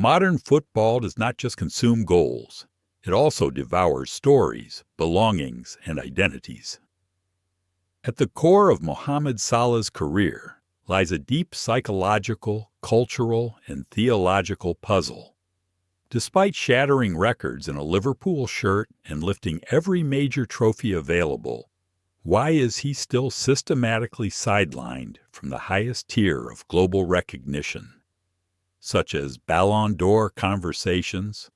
Modern football does not just consume goals, it also devours stories, belongings, and identities. At the core of Mohamed Salah's career lies a deep psychological, cultural, and theological puzzle. Despite shattering records in a Liverpool shirt and lifting every major trophy available, why is he still systematically sidelined from the highest tier of global recognition, such as Ballon d'Or conversations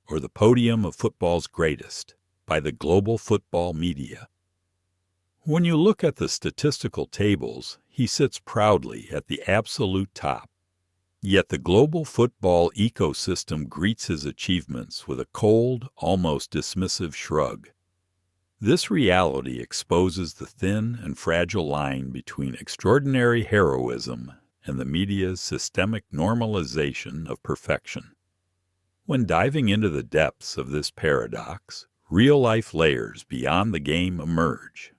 or the podium of football's greatest by the global football media? When you look at the statistical tables, he sits proudly at the absolute top. Yet the global football ecosystem greets his achievements with a cold, almost dismissive shrug. This reality exposes the thin and fragile line between extraordinary heroism and the media's systemic normalization of perfection. When diving into the depths of this paradox, real-life layers beyond the game emerge.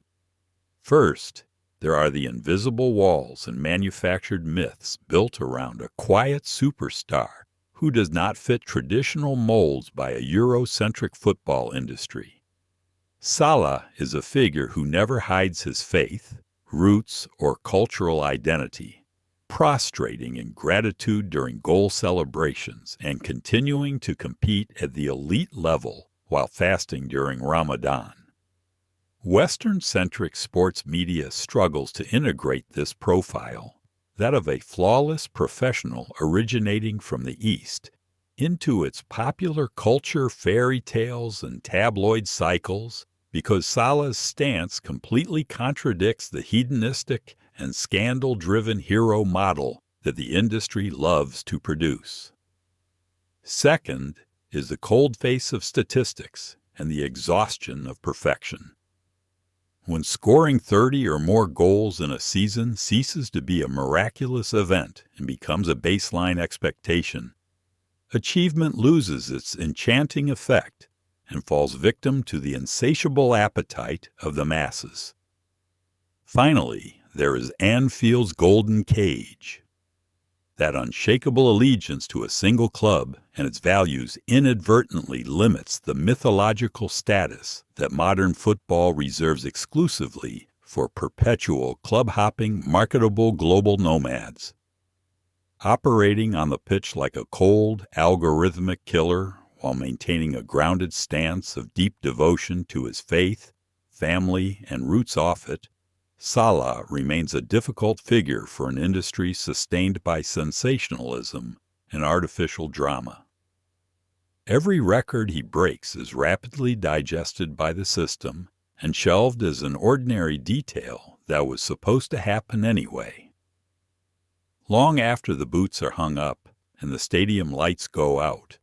First, there are the invisible walls and manufactured myths built around a quiet superstar who does not fit traditional molds by a Eurocentric football industry. Salah is a figure who never hides his faith, roots, or cultural identity, prostrating in gratitude during goal celebrations and continuing to compete at the elite level while fasting during Ramadan. Western-centric sports media struggles to integrate this profile, that of a flawless professional originating from the East, into its popular culture fairy tales and tabloid cycles, because Salah's stance completely contradicts the hedonistic and scandal-driven hero model that the industry loves to produce. Second is the cold face of statistics and the exhaustion of perfection. When scoring 30 or more goals in a season ceases to be a miraculous event and becomes a baseline expectation, achievement loses its enchanting effect and falls victim to the insatiable appetite of the masses. Finally, there is Anfield's golden cage. That unshakable allegiance to a single club and its values inadvertently limits the mythological status that modern football reserves exclusively for perpetual club-hopping, marketable global nomads. Operating on the pitch like a cold, algorithmic killer while maintaining a grounded stance of deep devotion to his faith, family, and roots off it, Salah remains a difficult figure for an industry sustained by sensationalism and artificial drama. Every record he breaks is rapidly digested by the system and shelved as an ordinary detail that was supposed to happen anyway. Long after the boots are hung up and the stadium lights go out,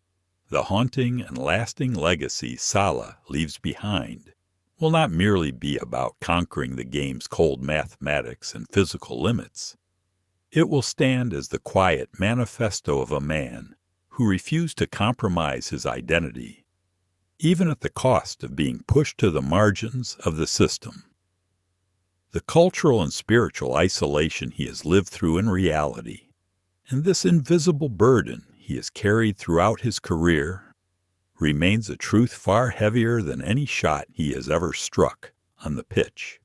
the haunting and lasting legacy Salah leaves behind will not merely be about conquering the game's cold mathematics and physical limits. It will stand as the quiet manifesto of a man who refused to compromise his identity, even at the cost of being pushed to the margins of the system. The cultural and spiritual isolation he has lived through in reality, and this invisible burden he has carried throughout his career, remains a truth far heavier than any shot he has ever struck on the pitch.